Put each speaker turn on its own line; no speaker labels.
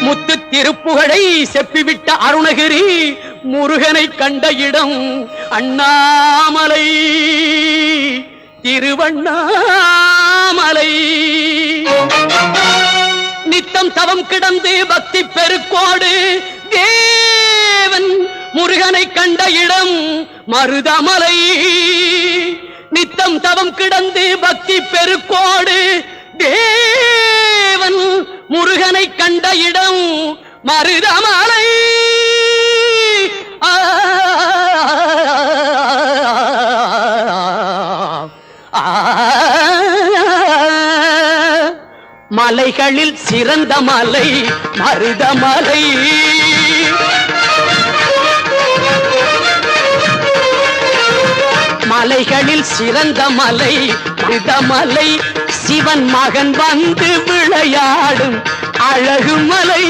முத்து திருப்புகழை செப்பிவிட்ட அருணகிரி முருகனை கண்ட இடம் அண்ணாமலை திருவண்ணாமலை. நித்தம் தவம் கிடந்து பக்தி பெருக்கோடு தேவன் முருகனை கண்ட இடம் மருதமலை. நித்தம் தவம் கிடந்து பக்தி பெருக்கோடு தேவன் முருகனை கண்ட இடம் மருதமலை. மலைகளில் சிறந்த மலை மருதமலை. மலைகளில் சிறந்த மலை மருதமலை. சிவன் மகன் வந்து விளையாடும் அழகு மலை.